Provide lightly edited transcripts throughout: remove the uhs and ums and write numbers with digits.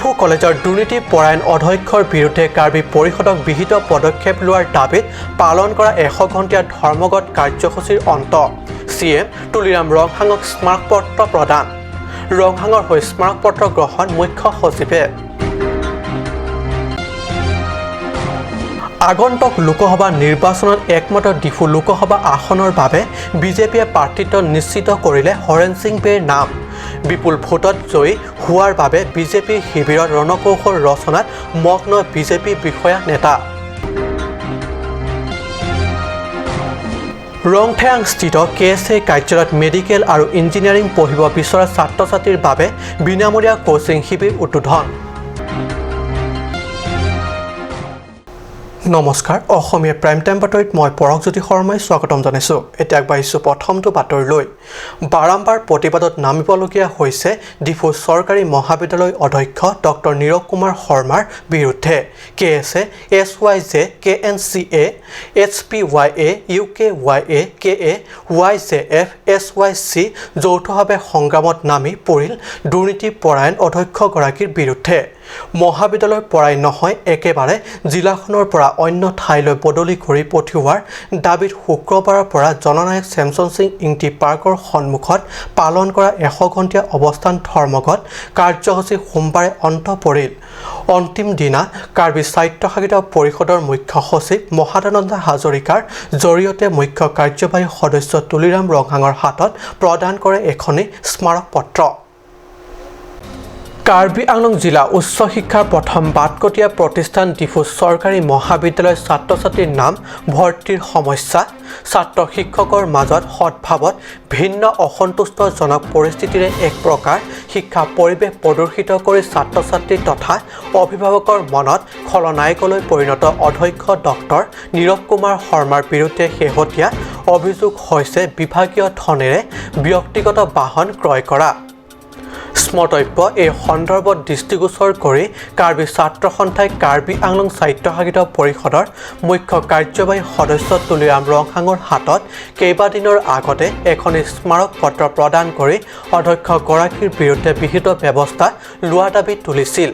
ডিফু কলেজৰ দুৰ্নীতি পৰায়ণ অধ্যক্ষৰ বিৰুদ্ধে কাৰ্বি পৰিষদক বিহিত পদক্ষেপ লোৱাৰ দাবীত পালন কৰা 100 ঘণ্টীয়া ধৰ্মঘট কাৰ্যসূচীৰ অন্ত চিএম তুলিৰাম ৰংহাঙক স্মাৰকপত্ৰ প্ৰদান ৰংহাঙৰ হৈ স্মাৰকপত্ৰ গ্ৰহণ মুখ্য সচিবে আগন্তুক লোকসভা নিৰ্বাচনত একমত ডিফু লোকসভা আসনৰ বাবে বিজেপিয়ে প্ৰাৰ্থিত্ব নিশ্চিত কৰিলে হৰেণ সিং বেৰ নাম বিপুল ভোটত জয়ী হোৱাৰ বাবে বিজেপি শিবিৰৰ ৰণকৌশল ৰচনাত মগ্ন বিজেপি বিষয়া নেতা ৰংথেয়াংস্থিত কেএছএ কাৰ্যালয়ত মেডিকেল আৰু ইঞ্জিনিয়াৰিং পঢ়িব বিচৰা ছাত্ৰ-ছাত্ৰীৰ বাবে বিনামূলীয়া কোচিং শিবিৰ উদ্বোধন নমস্কাৰ অসমীয়া প্ৰাইম টাইম বাতৰিত মই পৰকজ্যোতি শৰ্মাই স্বাগতম জনাইছোঁ এতিয়া আগবাঢ়িছোঁ প্ৰথমটো বাতৰিলৈ বাৰম্বাৰ প্ৰতিবাদত নামিবলগীয়া হৈছে ডিফু চৰকাৰী মহাবিদ্যালয় অধ্যক্ষ ডক্টৰ নীৰৱ কুমাৰ শৰ্মাৰ বিৰুদ্ধে কেএছএ এছৱাইজে কেএনচিএ এইচপিৱাইএ ইউকেৱাইএ কেএ ৱাইজেএফ এছৱাইচি যৌথভাৱে সংগ্ৰামত নামি পৰিল দুৰ্নীতি পৰায়ণ অধ্যক্ষগৰাকীৰ বিৰুদ্ধে মহাবিদ্যালয়ৰ পৰাই নহয় একেবাৰে জিলাখনৰ পৰা অন্য ঠাইলৈ বদলি কৰি পঠিওৱাৰ দাবীত শুক্ৰবাৰৰ পৰা জননায়ক চেমছন সিং ইংটি পাৰ্কৰ সন্মুখত পালন কৰা 100 ঘণ্টীয়া অৱস্থান ধৰ্মঘট কাৰ্যসূচী সোমবাৰে অন্ত পৰিল অন্তিম দিনা কাৰ্বি স্বায়ত্তশাসিত পৰিষদৰ মুখ্য সচিব মহাদানন্দ হাজৰিকাৰ জৰিয়তে মুখ্য কাৰ্যবাহী সদস্য তুলিৰাম ৰংহাঙৰ হাতত প্ৰদান কৰে এখনি স্মাৰকপত্ৰ কাৰ্বি আংলং জিলা উচ্চ শিক্ষাৰ প্ৰথম বাটকটীয়া প্ৰতিষ্ঠান ডিফু চৰকাৰী মহাবিদ্যালয়ৰ ছাত্ৰ-ছাত্ৰীৰ নাম ভৰ্তিৰ সমস্যা ছাত্ৰ শিক্ষকৰ মাজত সদ্ভাৱত ভিন্ন অসন্তুষ্টজনক পৰিস্থিতিৰে এক প্ৰকাৰ শিক্ষা পৰিৱেশ প্ৰদূষিত কৰি ছাত্ৰ-ছাত্ৰী তথা অভিভাৱকৰ মনত খলনায়কলৈ পৰিণত অধ্যক্ষ ডক্টৰ নীৰৱ কুমাৰ শৰ্মাৰ বিৰুদ্ধে শেহতীয়া অভিযোগ হৈছে বিভাগীয় ধনেৰে ব্যক্তিগত বাহন ক্ৰয় কৰা স্মৰ্তব্য এই সন্দৰ্ভত দৃষ্টিগোচৰ কৰি কাৰ্বি ছাত্ৰ সন্থাই কাৰ্বি আংলং স্বায়ত্তশাসিত পৰিষদৰ মুখ্য কাৰ্যবাহী সদস্য তুলিৰাম ৰংহাঙৰ হাতত কেইবাদিনৰ আগতে এখন স্মাৰক পত্ৰ প্ৰদান কৰি অধ্যক্ষগৰাকীৰ বিৰুদ্ধে বিহিত ব্যৱস্থা লোৱাৰ দাবী তুলিছিল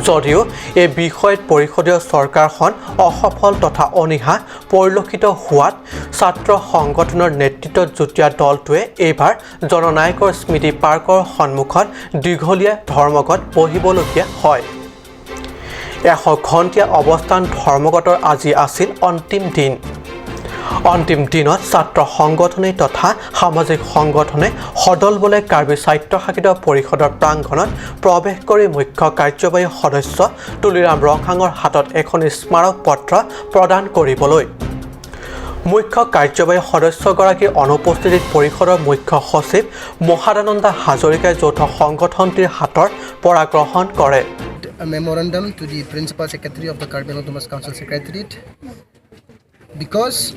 যদিও এই বিষয়ত পৰিষদীয় চৰকাৰখন অসফল তথা অনীহা পৰিলক্ষিত হোৱাত ছাত্ৰ সংগঠনৰ নেতৃত্বত যুটীয়া দলটোৱে এইবাৰ জননায়কৰ স্মৃতি পাৰ্কৰ সন্মুখত দীঘলীয়া ধৰ্মঘট বহিবলগীয়া হয় 100 ঘণ্টীয়া অৱস্থান ধৰ্মঘটৰ আজি আছিল অন্তিম দিনত ছাত্ৰ সংগঠনে তথা সামাজিক সংগঠনে সদল বলে কাৰ্বি স্বায়ত্তশাসিত পৰিষদৰ প্ৰাংগণত প্ৰৱেশ কৰি মুখ্য কাৰ্যবাহী সদস্য তুলিৰাম ৰংহাঙৰ হাতত এখন স্মাৰক পত্ৰ প্ৰদান কৰিবলৈ মুখ্য কাৰ্যবাহী সদস্যগৰাকীৰ অনুপস্থিতিত পৰিষদৰ মুখ্য সচিব মহাদানন্দ হাজৰিকাই যৌথ সংগঠনটিৰ হাতৰ পৰা গ্ৰহণ কৰে memorandum to the principal secretary of the Karbi Anglong council secretariat because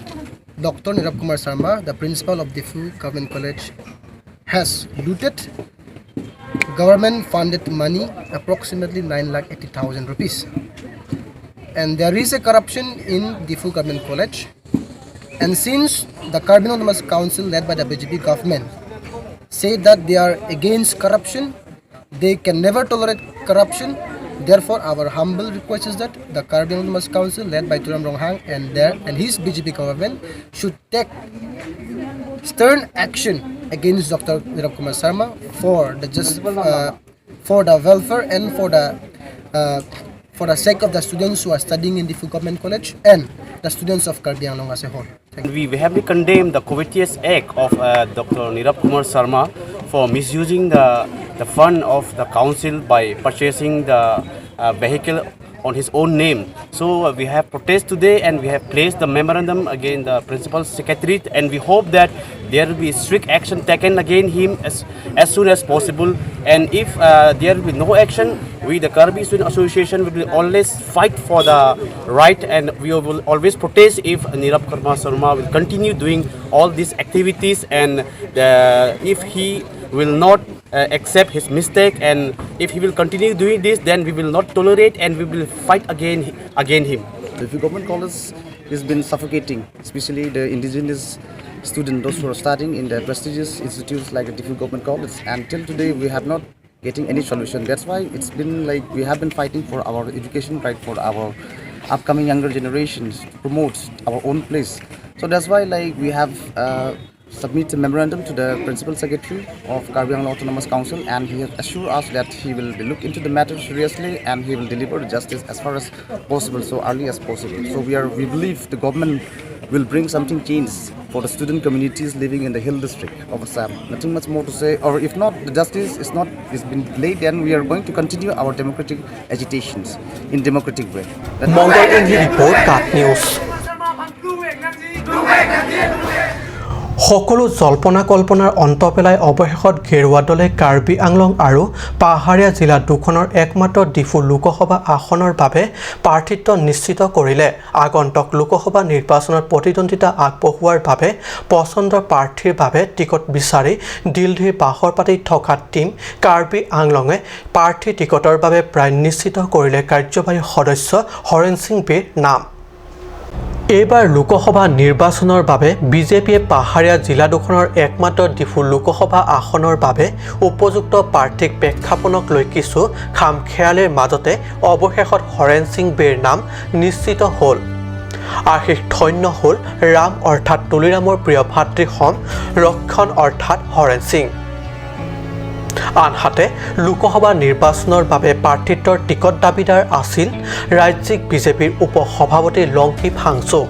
Dr. Nirav Kumar Sharma, the principal of Diffu Government College, has looted government-funded money, approximately 9,80,000 rupees. And there is a corruption in Diffu Government College. And since the Karbi Autonomous Council led by the BJP government say that they are against corruption, they can never tolerate corruption. Therefore, our humble request is that the Karbi Autonomous Council led by Tuliram Ronghang and his BJP government should take stern action against Dr. Nirav Kumar Sharma for the welfare and for the sake of the students who are studying in Diffu Government College and the students of Karbi Anglong as a whole. We heavily condemn the covetous act of Dr. Nirav Kumar Sharma for misusing the fund of the council by purchasing the vehicle on his own name. So we have protest today and we have placed the memorandum against the principal secretariat and we hope that there will be strict action taken against him as soon as possible. And if there will be no action, we the Karbi Student Association will always fight for the right and we will always protest if Nirav Kumar Sharma will continue doing all these activities and if he will not accept his mistake and if he will continue doing this then we will not tolerate and we will fight against him. The government college has been suffocating, especially the indigenous students, those who are studying in the prestigious institutes like the Diffu Government College. And till today we have not getting any solution. That's why it's been like we have been fighting for our education right, for our upcoming younger generations to promote our own place. So that's why like we have submitted a memorandum to the principal secretary of Karbi Anglong Autonomous Council, and he has assured us that he will look into the matter seriously and he will deliver justice as far as possible, so early as possible. So we believe the government will bring something change for the student communities living in the hill district of Assam. Nothing much more to say. Or if not, the justice is been delayed, then we are going to continue our democratic agitations in democratic way. Mangal Inghi report cut news সকলো জল্পনা কল্পনাৰ অন্ত পেলাই অৱশেষত ঘেৰুৱা দলে কাৰ্বি আংলং আৰু পাহাৰীয়া জিলা দুখনৰ একমাত্ৰ ডিফু লোকসভা আসনৰ বাবে প্ৰাৰ্থিত্ব নিশ্চিত কৰিলে আগন্তুক লোকসভা নিৰ্বাচনত প্ৰতিদ্বন্দ্বিতা আগবঢ়োৱাৰ বাবে পছন্দৰ প্ৰাৰ্থীৰ বাবে টিকট বিচাৰি দিল্লীৰ বাহৰ পাতি থকা টিম কাৰ্বি আংলঙে প্ৰাৰ্থী টিকটৰ বাবে প্ৰায় নিশ্চিত কৰিলে কাৰ্যবাহী সদস্য হৰেন সিং বেৰ নাম এইবাৰ লোকসভা নিৰ্বাচনৰ বাবে বিজেপিয়ে পাহাৰীয়া জিলা দুখনৰ একমাত্ৰ ডিফু লোকসভা আসনৰ বাবে উপযুক্ত প্ৰাৰ্থীক প্ৰেক্ষাপনক লৈ কিছু খামখেয়ালিৰ মাজতে অৱশেষত হৰেন সিং বেৰ নাম নিশ্চিত হ'ল আশিষ ধন্য হ'ল ৰাম অৰ্থাৎ তুলিৰামৰ প্ৰিয় ভাতৃ সম ৰক্ষণ অৰ্থাৎ হৰেন সিং আনহাতে লোকসভা নিৰ্বাচনৰ বাবে প্ৰাৰ্থিত্বৰ টিকট দাবীদাৰ আছিল ৰাজ্যিক বিজেপিৰ উপসভাপতি লংকি ফাংচো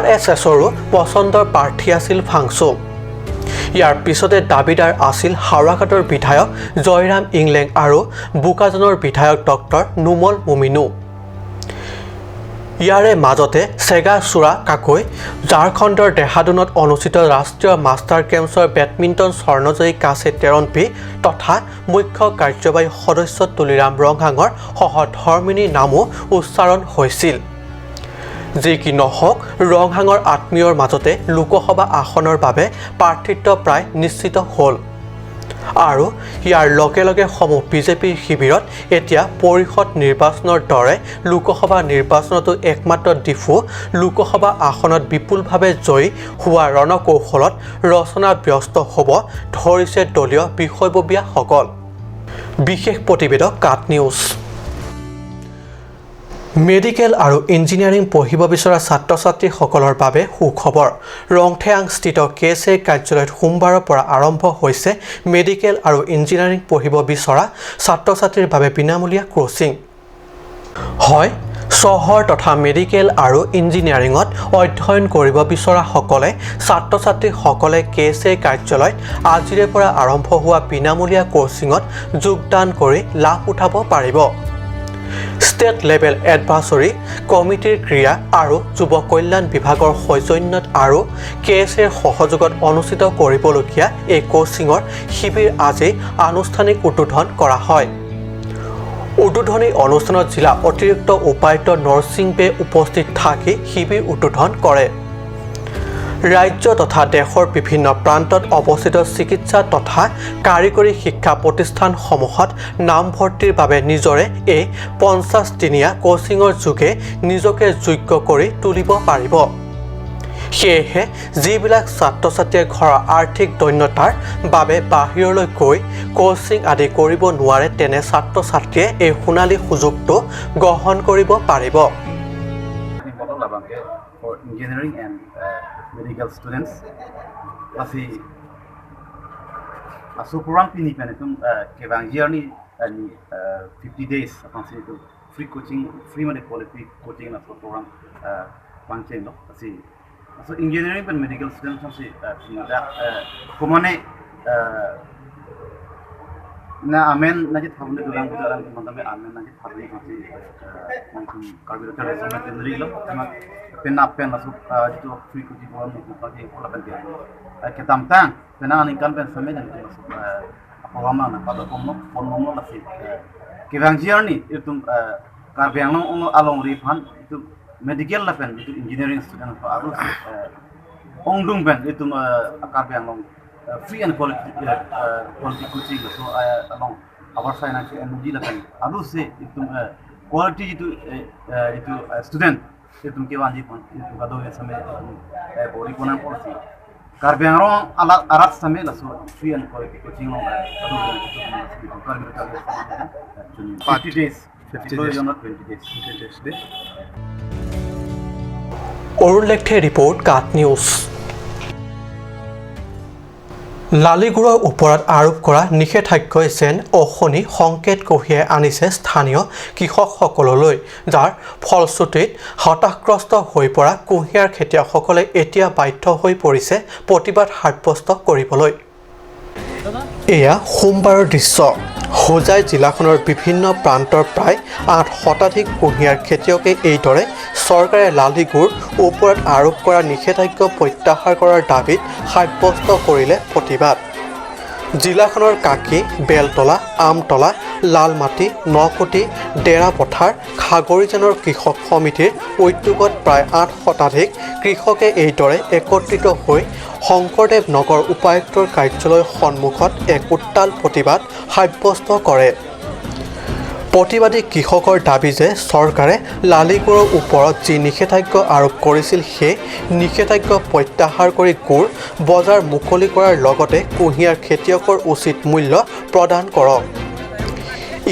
RSSৰো পছন্দৰ প্ৰাৰ্থী আছিল ফাংচো ইয়াৰ পিছতে দাবীদাৰ আছিল হাওৰাঘাটৰ বিধায়ক জয়ৰাম ইংলেং আৰু বুকাজনৰ বিধায়ক ডক্টৰ নুমল মুমিনু ইয়াৰে মাজতে চেগা চুৰা কাকৈ ঝাৰখণ্ডৰ দেহাদুনত অনুষ্ঠিত ৰাষ্ট্ৰীয় মাষ্টাৰ গেমছৰ বেডমিণ্টন স্বৰ্ণজয়ী কাছে তেৰণ পি তথা মুখ্য কাৰ্যবাহী সদস্য তুলিৰাম ৰংহাঙৰ সহধৰ্মিনী নামো উচ্চাৰণ হৈছিল যি কি নহওক ৰংহাঙৰ আত্মীয়ৰ মাজতে লোকসভা আসনৰ বাবে প্ৰাৰ্থিত্ব প্ৰায় নিশ্চিত হ'ল আৰু ইয়াৰ লগে লগে সমূহ বিজেপিৰ শিবিৰত এতিয়া পৰিষদ নিৰ্বাচনৰ দৰে লোকসভা নিৰ্বাচনতো একমাত্ৰ ডিফু লোকসভা আসনত বিপুলভাৱে জয়ী হোৱা ৰণকৌশলত ৰচনা ব্যস্ত হ'ব ধৰিছে দলীয় বিষয়ববীয়াসকল বিশেষ প্ৰতিবেদক কাট নিউজ মেডিকেল আৰু ইঞ্জিনিয়াৰিং পঢ়িব বিচৰা ছাত্ৰ-ছাত্ৰীসকলৰ বাবে সুখবৰ ৰংথেয়াংস্থিত কেএছএ কাৰ্যালয়ত সোমবাৰৰ পৰা আৰম্ভ হৈছে মেডিকেল আৰু ইঞ্জিনিয়াৰিং পঢ়িব বিচৰা ছাত্ৰ-ছাত্ৰীৰ বাবে বিনামূলীয়া কোচিং হয় চহৰ তথা মেডিকেল আৰু ইঞ্জিনিয়াৰিঙত অধ্যয়ন কৰিব বিচৰাসকলে ছাত্ৰ-ছাত্ৰীসকলে কেএছএ কাৰ্যালয়ত আজিৰে পৰা আৰম্ভ হোৱা বিনামূলীয়া কোচিঙত যোগদান কৰি লাভ উঠাব পাৰিব ষ্টেট লেভেল এডভাইজৰী কমিটিৰ ক্ৰিয়া আৰু যুৱ কল্যাণ বিভাগৰ সৌজন্যত আৰু কেএছএৰ সহযোগত অনুষ্ঠিত কৰিবলগীয়া এই কোচিঙৰ শিবিৰ আজি আনুষ্ঠানিক উদ্বোধন কৰা হয় উদ্বোধনী অনুষ্ঠানত জিলা অতিৰিক্ত উপায়ুক্ত নৰসিং বে উপস্থিত থাকি শিবিৰ উদ্বোধন কৰে ৰাজ্য তথা দেশৰ বিভিন্ন প্ৰান্তত অৱস্থিত চিকিৎসা তথা কাৰিকৰী শিক্ষা প্ৰতিষ্ঠানসমূহত নামভৰ্তিৰ বাবে নিজৰে এই 50 দিনীয়া কোচিঙৰ যোগে নিজকে যোগ্য কৰি তুলিব পাৰিব সেয়েহে যিবিলাক ছাত্ৰ-ছাত্ৰীয়ে ঘৰৰ আৰ্থিক দৈন্যতাৰ বাবে বাহিৰলৈ গৈ কোচিং আদি কৰিব নোৱাৰে তেনে ছাত্ৰ-ছাত্ৰীয়ে এই সোণালী সুযোগটো গ্ৰহণ কৰিব পাৰিব for engineering and medical students. Aso kurang pini pen itu kebang journey and 50 days akan sih itu free coaching free mana quality coaching aso kurang pancen loh. Aso engineering pen medical students masih tidak kumane na amen najit hamne dulang budaran teman-teman amen najit hamne masih mungkin karbohidrat sama kendri loh cuma pen masuk itu free coaching orang itu pakai pola penting kita tamtang penang kan pen sama dan itu masuk apa lama na pada pon masih kebang journey itu karbiang long along rifan itu medical lah pen itu engineering student harus ongdung pen itu karbiang long free and quality coaching so along our financial energy lah kan harus sih itu quality itu student itu ke wajib itu gadoh sama bori konan polisi Karbiangro arat sampai lah so free and coaching lo. 50 days. 50 days or not 20 days. 20 days. Arun লেখে report cut news লালিগুড়ৰ ওপৰত আৰোপ কৰা নিষেধাজ্ঞাই যেন অশনি সংকেত কঢ়িয়াই আনিছে স্থানীয় কৃষকসকললৈ যাৰ ফলশ্ৰুতিত হতাশগ্ৰস্ত হৈ পৰা কুঁহিয়াৰ খেতিয়কসকলে এতিয়া বাধ্য হৈ পৰিছে প্ৰতিবাদ সাব্যস্ত কৰিবলৈ এয়া সোমবাৰৰ দৃশ্য হোজাই জিলাখনৰ বিভিন্ন প্ৰান্তৰ প্ৰায় 8 শতাধিক কুঁহিয়াৰ খেতিয়কে এইদৰে চৰকাৰে লালিগুড়ৰ ওপৰত আৰোপ কৰা নিষেধাজ্ঞা প্ৰত্যাহাৰ কৰাৰ দাবীত সাব্যস্ত কৰিলে প্ৰতিবাদ জিলাখনৰ কাকি বেলতলা আমতলা লালমাটি নকটি ডেৰাপথাৰ খাগৰিজানৰ কৃষক সমিতিৰ উদ্যোগত প্ৰায় 8 শতাধিক কৃষকে এইদৰে একত্ৰিত হৈ শংকৰদেৱ নগৰ উপায়ুক্তৰ কাৰ্যালয়ৰ সন্মুখত এক উত্তাল প্ৰতিবাদ সাব্যস্ত কৰে প্ৰতিবাদী কৃষকৰ দাবী যে চৰকাৰে লালিগুড়ৰ ওপৰত যি নিষেধাজ্ঞা আৰোপ কৰিছিল সেই নিষেধাজ্ঞা প্ৰত্যাহাৰ কৰি গুড় বজাৰ মুকলি কৰাৰ লগতে কুঁহিয়াৰ খেতিয়কৰ উচিত মূল্য প্ৰদান কৰক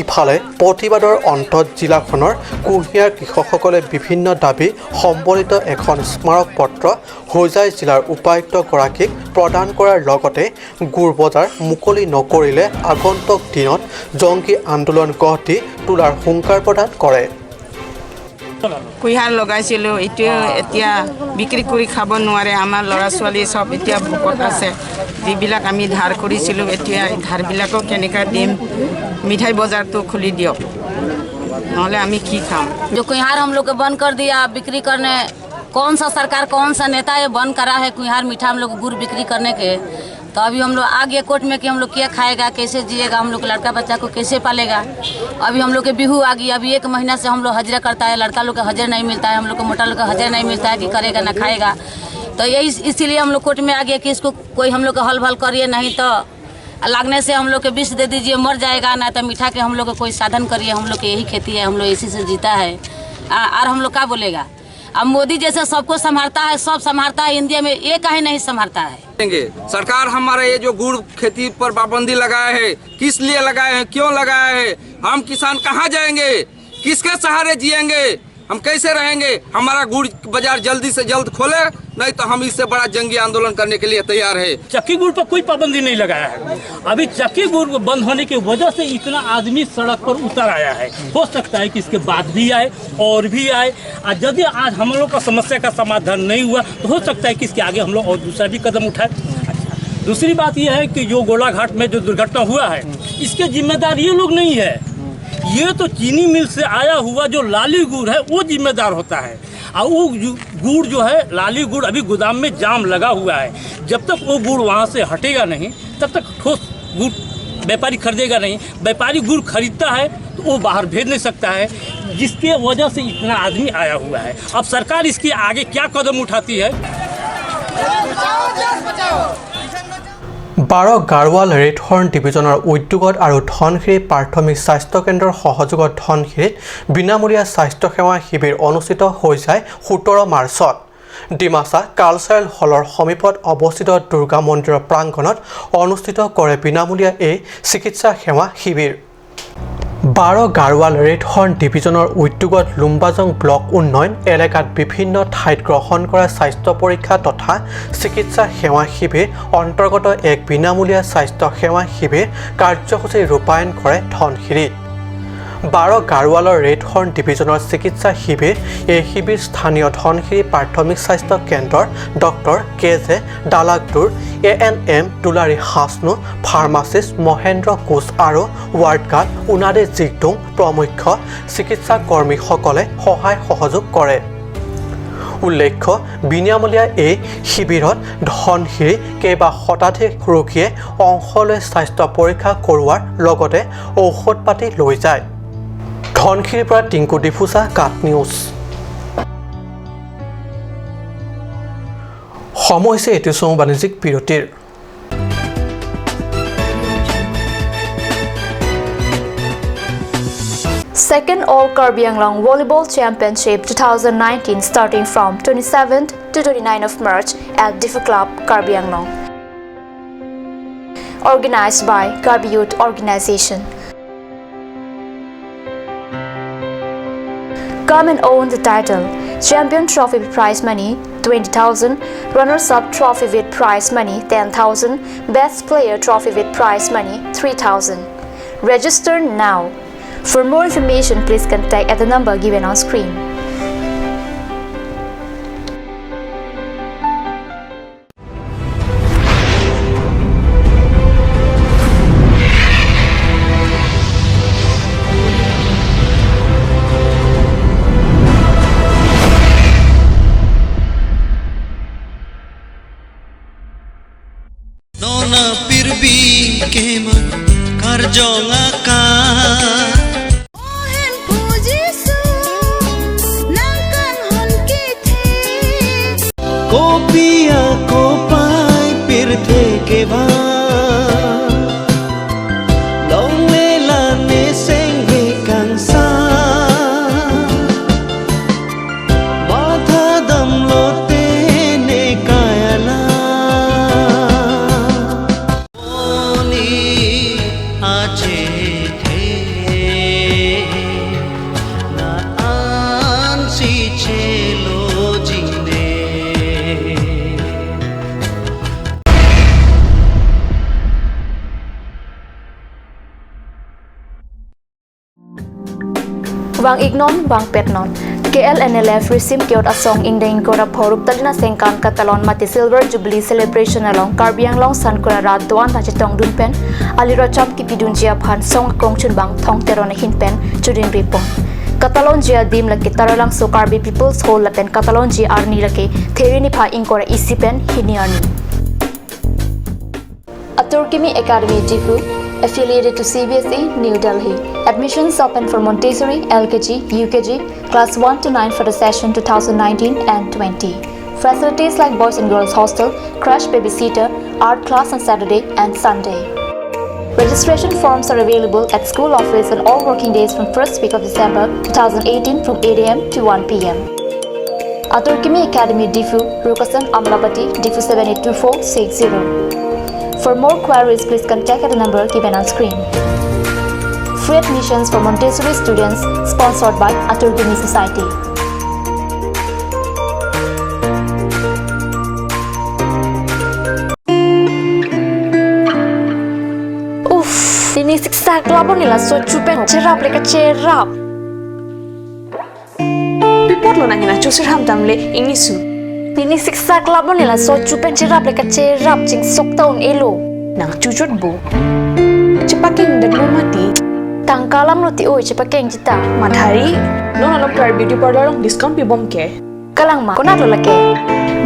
ইফালে প্ৰতিবাদৰ অন্তত জিলাখনৰ কুঁহিয়াৰ কৃষকসকলে বিভিন্ন দাবী সম্বলিত এখন স্মাৰক পত্ৰ হোজাই জিলাৰ উপায়ুক্তগৰাকীক প্ৰদান কৰাৰ লগতে গুড় বজাৰ মুকলি নকৰিলে আগন্তুক দিনত জংগী আন্দোলন গঢ় দি তোলাৰ হুংকাৰ প্ৰদান কৰে কুঁহিয়াৰ লগাইছিলোঁ এতিয়া বিক্ৰী কৰি খাব নোৱাৰে আমাৰ ল'ৰা ছোৱালী সব এতিয়া ভোকত আছে যিবিলাক আমি ধাৰ কৰিছিলোঁ এতিয়া ধাৰবিলাকক কেনেকৈ দিম মিঠাই বজাৰটো খুলি দিয়ক নহ'লে আমি কি খাম जो कुम्हार हम लोग को बंद कर दिया बिक्री करने कौन सा सरकार कौन सा नेता ये बंद करा है कुम्हार मीठा हम लोग गुड़ बिक्री करने के तो अभी हम लोग आ गए कोर्ट में कि हम लोग क्या खाएगा कैसे जिएगा हम लोग लड़का बच्चा को कैसे पालेगा अभी हम लोग के बिहू आ गई अभी 1 महीना से हम लोग हजरा करता है लड़का लोग का हजर नहीं मिलता है हम लोग को मोटा लोग का हजर नहीं मिलता है कि करेगा ना खाएगा तो यही इसीलिए हम लोग कोर्ट में आ गए कि इसको कोई हम लोग का हल भल करिए नहीं तो लगने से हम लोग के विष दे दीजिए मर जाएगा ना तो मीठा के हम लोग को कोई साधन करिए हम लोग की यही खेती है हम लोग इसी से जीता है और हम लोग क्या बोलेगा अब मोदी जैसे सबको संभालता है सब संभालता है इंडिया में ये काहे नहीं संभालता है सरकार हमारा ये जो गुड़ खेती पर पाबंदी लगाए है किस लिए लगाए हैं क्यों लगाए हैं हम किसान कहाँ जाएंगे किसके सहारे जिएंगे हम कैसे रहेंगे हमारा गुड़ बाजार जल्दी से जल्द खोले नहीं तो हम इससे बड़ा जंगी आंदोलन करने के लिए तैयार है चक्की गुड़ पर कोई पाबंदी नहीं लगाया है अभी चक्की गुड़ बंद होने की वजह से इतना आदमी सड़क पर उतर आया है हो सकता है कि इसके बाद भी आए और भी आए और यदि आज हम लोग का समस्या का समाधान नहीं हुआ तो हो सकता है कि इसके आगे हम लोग और दूसरा भी कदम उठाए दूसरी बात यह है कि जो गोलाघाट में जो दुर्घटना हुआ है इसके जिम्मेदार ये लोग नहीं है ये तो चीनी मिल से आया हुआ जो लाली गुड़ है वो जिम्मेदार होता है और वो गुड़ जो है लाली गुड़ अभी गोदाम में जाम लगा हुआ है जब तक वो गुड़ वहाँ से हटेगा नहीं तब तक ठोस गुड़ व्यापारी खरीदेगा नहीं व्यापारी गुड़ खरीदता है तो वो बाहर भेज नहीं सकता है जिसके वजह से इतना आदमी आया हुआ है अब सरकार इसके आगे क्या कदम उठाती है 12 গাৰৱাল ৰেড হৰ্ণ ডিভিজনৰ উদ্যোগত আৰু ধনশিৰি প্ৰাথমিক স্বাস্থ্য কেন্দ্ৰৰ সহযোগত ধনশিৰিত বিনামূলীয়া স্বাস্থ্য সেৱা শিবিৰ অনুষ্ঠিত হৈ যায় 17 মাৰ্চত ডিমাছা কালচাৰেল হলৰ সমীপত অৱস্থিত দুৰ্গা মন্দিৰৰ প্ৰাংগণত অনুষ্ঠিত কৰে বিনামূলীয়া এই চিকিৎসা সেৱা শিবিৰ 12 গাৰৱাল ৰেড হৰ্ণ ডিভিজনৰ উদ্যোগত লুম্বাজং ব্লক উন্নয়ন এলেকাত বিভিন্ন ঠাইত গ্ৰহণ কৰা স্বাস্থ্য পৰীক্ষা তথা চিকিৎসা সেৱা শিবিৰ অন্তৰ্গত এক বিনামূলীয়া স্বাস্থ্য সেৱা শিবিৰ কাৰ্যসূচী ৰূপায়ণ কৰে ধনশিৰিত 12 গাৰৱালৰ ৰেড হৰ্ণ ডিভিজনৰ চিকিৎসা শিবিৰ এই শিবিৰ স্থানীয় ধনশিৰি প্ৰাথমিক স্বাস্থ্য কেন্দ্ৰৰ doctor কেজে ডালাকদুৰ ANM দুলাৰী হাসনু pharmacist Mahendra Koch আৰু ৱাৰ্ড গাৰ্ড উনাদে জিগডুং প্ৰমুখ্য চিকিৎসা কৰ্মীসকলে সহায় সহযোগ কৰে উল্লেখ্য বিনামূলীয়া এই শিবিৰত ধনশিৰি কেইবা শতাধিক ৰোগীয়ে অংশ লৈ স্বাস্থ্য পৰীক্ষা কৰোৱাৰ লগতে ঔষধ পাতি লৈ যায় ধনশিৰিৰ পৰা টিংকু ডিফুচা কাট নিউজ সময় হৈছে এটি বাণিজ্যিক বিৰতিৰ Second All Karbi Anglong Volleyball Championship 2019 starting from 27th to 29th of March at Difu Club, Karbi Anglong. Organized by Karbi Youth Organization. Come and own the title. Champion trophy with prize money 20,000, runners-up trophy with prize money 10,000, best player trophy with prize money 3,000. Register now. For more information, please contact at the number given on screen. Nona pirbi keman karjonga ka Kopia kopai pirthe ke ba Long lela ne senghe kansa Matha dam lote ne kayala Oni ache the na ansi chelo jine Wang ignon, wang petnon. KLNLF resim kiot asong indeng kora porup talina sengkan katalon mati silver jubilee celebration along Karbi Anglong san kora rat doan ta chetong dunpen aliro cham kipidun jia phan song kong chun bang thong terona hinpen chudin ripon. Katalon jia dim laki taralang so Karbi people's whole laten katalon jia arni laki therini pha inkora isipen hiniarni. Aturkimi Academy Difu affiliated to CBSE, New Delhi. Admissions open for Montessori, LKG, UKG, class 1 to 9 for the session 2019 and 20. Facilities like boys and girls hostel, crash babysitter, art class on Saturday and Sunday. Registration forms are available at school office on all working days from 1st week of December 2018 from 8 a.m. to 1 p.m. Aturkimi Academy Difu, Rukasan Amlapati, Difu 782460. For more queries, please contact at the number given on screen. Free admissions for Montessori students sponsored by Aturkimi Society. Uff, ini siksa kelapa nila so cupen cerap leka cerap. Pipot lo nangina cusir ham tamle ini su. Ini siksa kelapa nila so cupen cerap leka cerap cing sok tahun elo. Nang cucut bu. Cepaking dan lo mati. Tangkalam lo ti oi cepakeng cita. Madhari, non alok tar beauty parlor long discount pi bom ke. Kalang ma, konat lo lake.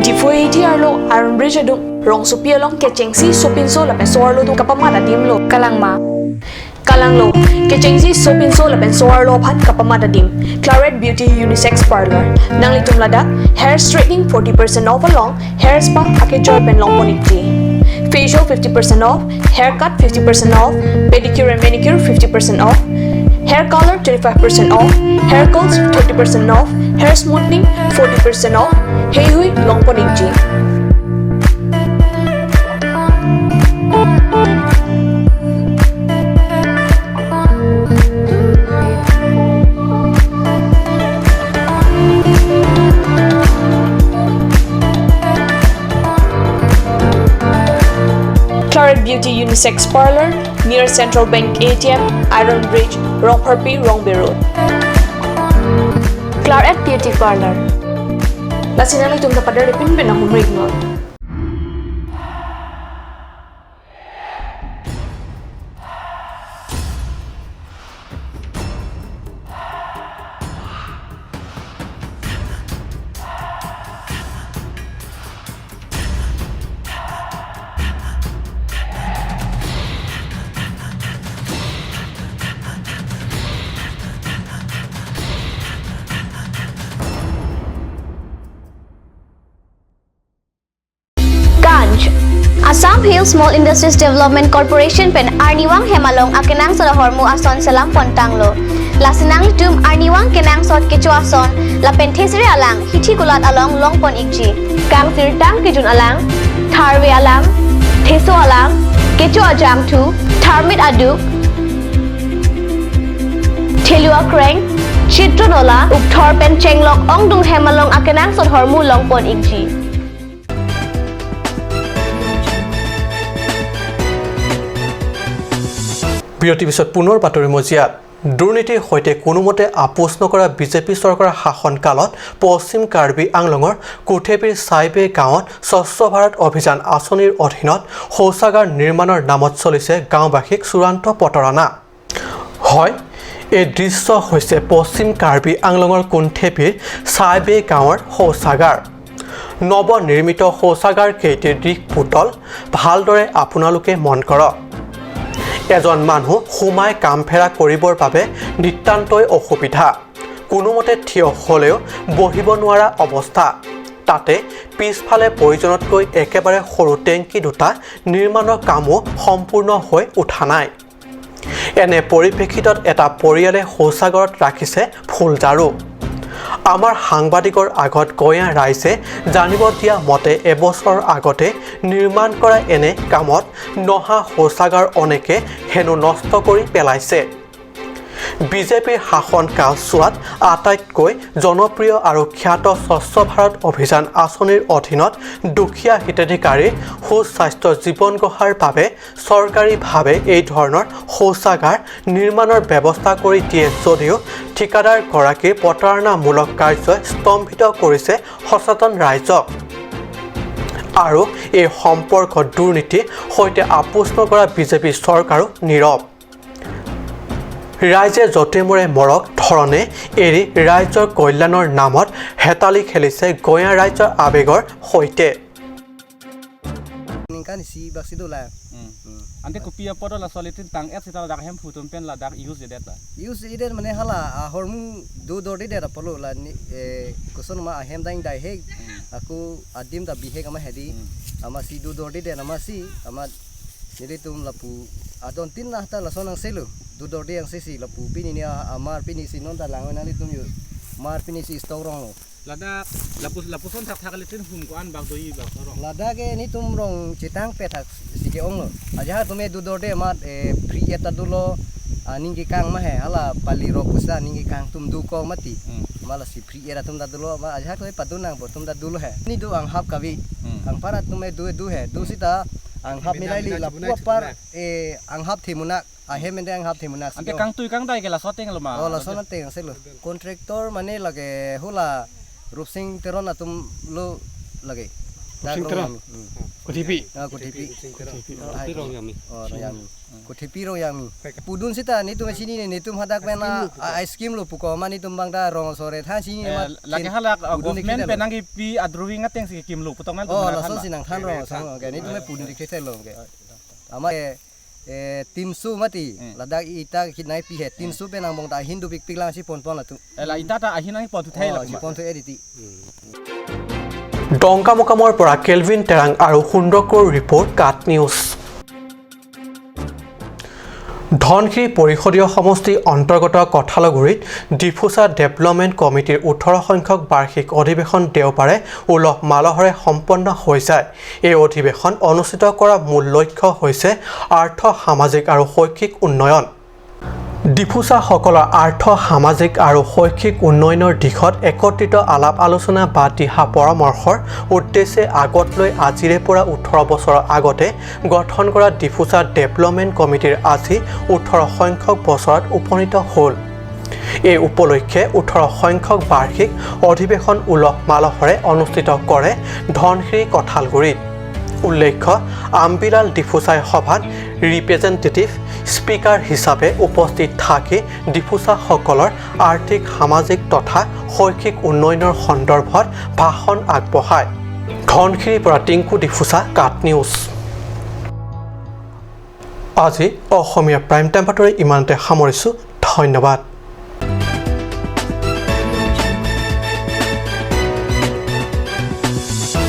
Difu ATR lo Iron Bridge adung rong supia long kecengsi sopinso la pensoar lo tu kapamada dim lo. Kalang ma. Kalang lo, kecengsi sopinso la pensoar lo phat kapamada dim. Claret Beauty Unisex Parlor. Nang litum lada, hair straightening 40% off along, hair spa ake joy pen long ponikti. Facial 50% off, haircut 50% off, pedicure and manicure 50% off, hair color 25% off, hair curls 30% off, hair smoothing 40% off, hey hui long ponikti. Claret Beauty Unisex Parlor near Central Bank ATM, Iron Bridge, Rongparpi, Rongbe Road. Claret Beauty Parlor. Lasinang itong kapadar ipin pinahumrig nun. Arniwang Hill Small Industries Development Corporation pen Arniwang Hemalong akenang sa hormu ason salam pontanglo. Lasinang tum Arniwang kenang sot kecuason la penthesri alang hithi gulat along longpon ikji. Kang sirtang kejun alang tharwe alang theso alang kecu ajam tu tharmit aduk Thelua kreng Chitronola ukthor pen chenglok ongdung hemalong akenang sot hormu longpon ikji. বিৰতিৰ পিছত পুনৰ বাতৰি মজিয়াত দুৰ্নীতিৰ সৈতে কোনোমতে আপোচ নকৰা বিজেপি চৰকাৰৰ শাসনকালত পশ্চিম কাৰ্বি আংলঙৰ কুঠেপিৰ চাইবে গাঁৱত স্বচ্ছ ভাৰত অভিযান আঁচনিৰ অধীনত শৌচাগাৰ নিৰ্মাণৰ নামত চলিছে গাঁওবাসীক চূড়ান্ত প্ৰতাৰণা হয় এই দৃশ্য হৈছে পশ্চিম কাৰ্বি আংলঙৰ কুঠেপিৰ চাইবে গাঁৱৰ শৌচাগাৰ নৱনিৰ্মিত শৌচাগাৰ কেইটিৰ দিশ পুতল ভালদৰে আপোনালোকে মন কৰক এজন মানুহ সোমাই কাম ফেৰা কৰিবৰ বাবে নিতান্তই অসুবিধা কোনোমতে থিয় হ'লেও বহিব নোৱাৰা অৱস্থা তাতে পিছফালে প্ৰয়োজনতকৈ একেবাৰে সৰু টেংকি দুটা নিৰ্মাণৰ কামো সম্পূৰ্ণ হৈ উঠা নাই এনে পৰিপ্ৰেক্ষিতত এটা পৰিয়ালে শৌচাগাৰত ৰাখিছে ফুলজাৰু আমাৰ সাংবাদিকৰ আগত গঞা ৰাইজে জানিব দিয়া মতে এবছৰ আগতে নিৰ্মাণ কৰা এনে কামত নহা শৌচাগাৰ অনেকে হেনো নষ্ট কৰি পেলাইছে বিজেপিৰ শাসন কালছোৱাত আটাইতকৈ জনপ্ৰিয় আৰু খ্যাত স্বচ্ছ ভাৰত অভিযান আঁচনিৰ অধীনত দুখীয়া হিতাধিকাৰীৰ সুস্বাস্থ্য জীৱন গঢ়াৰ বাবে চৰকাৰীভাৱে এই ধৰণৰ শৌচাগাৰ নিৰ্মাণৰ ব্যৱস্থা কৰি দিয়ে যদিও ঠিকাদাৰগৰাকীৰ প্ৰতাৰণামূলক কাৰ্যই স্তম্ভিত কৰিছে সচেতন ৰাইজক আৰু এই সম্পৰ্কত দুৰ্নীতিৰ সৈতে আপোচ নকৰা বিজেপি চৰকাৰো নীৰৱ ৰাইজে যতে মৰে মৰক ধৰণে এৰি ৰাইজৰ কল্যাণৰ নামত হেতালি খেলিছে গঞা ৰাইজৰ আবেগৰ সৈতে ante kopia poto la solitin tang et sita dak hem futum pen la dak use det la use iden mane hala hormu do dori de polo la ni kuson ma ahem daing dai he aku adim da bihe kama hedi ama si do dori de nama si ama jadi tum lapu adon tin na ta la sonang selu do dori yang sisi lapu pini ni amar pini si non da langon ali tum yu mar pini si storong lada lapuson thak thak litin hum ko an bag doi bag sorong lada ke ni tum rong citang petak sike ong aja tume du dorde mat free eta dulo ningi kang ma he hala pali ro pusa ningi kang tum du ko mati mala si free era tum da dulo ma aja to padunang bo tum da dulo he ni du ang hap kawi ang parat tume du he du sita ang hap milai li la par ang hap thimunak ahe mende ang hap thimunak ante kang tui kang dai ke la soteng lo ma oh la sona teng selo contractor mane lage hula Rupsing teron atum lo lagi. Rupsing teron. Kotipi. Kotipi. Rong yami. Oh, yami. Kotipi rong yami. Pudun sita ni tum sini ni tum hadak pena ice cream lo puko mani tum bang da rong sore tha sini ma. Lagi halak government penangi pi adruing ngateng si kim lo putong nal. Oh, lason sinang than rong sang. Okay, ni tum pudun dikete lo. Okay. Ama 300 mati ladak ita kinai pi he 300 pe nang bong ta hindu pik pik lang si pon pon la tu la ita ta ahin nang pon tu thai la si pon tu editi ডংকামকামৰ পৰা kelvin Terang আৰু সুন্দৰকৰ report cut news Dhansiri পৰিষদীয় সমষ্টি অন্তৰ্গত কঠালগুৰিত Diphusa development কমিটিৰ 18 সংখ্যক বাৰ্ষিক অধিৱেশন দেওবাৰে উলহ মালহৰে সম্পন্ন হৈ যায় এই অধিৱেশন অনুষ্ঠিত কৰা মূল লক্ষ্য হৈছে আৰ্থ সামাজিক আৰু শৈক্ষিক উন্নয়ন ডিফুচা সকলৰ আৰ্থ সামাজিক আৰু শৈক্ষিক উন্নয়নৰ দিশত একত্ৰিত আলাপ আলোচনা বা দিহা পৰামৰ্শৰ উদ্দেশ্যে আগত লৈ আজিৰে পৰা 18 বছৰৰ আগতে গঠন কৰা ডিফুচা ডেভেলপমেণ্ট কমিটিৰ আজি 18 সংখ্যক বছৰত উপনীত হ'ল এই উপলক্ষে 18 সংখ্যক বাৰ্ষিক অধিৱেশন উলহ মালহৰে অনুষ্ঠিত কৰে ধনশিৰি কঠালগুৰিত উল্লেখ্য আম্বিলাল ডিফুচাই সভাত ৰিপ্ৰেজেণ্টেটিভ স্পিকাৰ হিচাপে উপস্থিত থাকি ডিফুচাসকলৰ আৰ্থিক সামাজিক তথা শৈক্ষিক উন্নয়নৰ সন্দৰ্ভত ভাষণ আগবঢ়ায় ধনশিৰিৰ পৰা টিংকু ডিফুচা কাট নিউজ আজি অসমীয়া প্ৰাইম টাইম বাতৰি ইমানতে সামৰিছোঁ ধন্যবাদ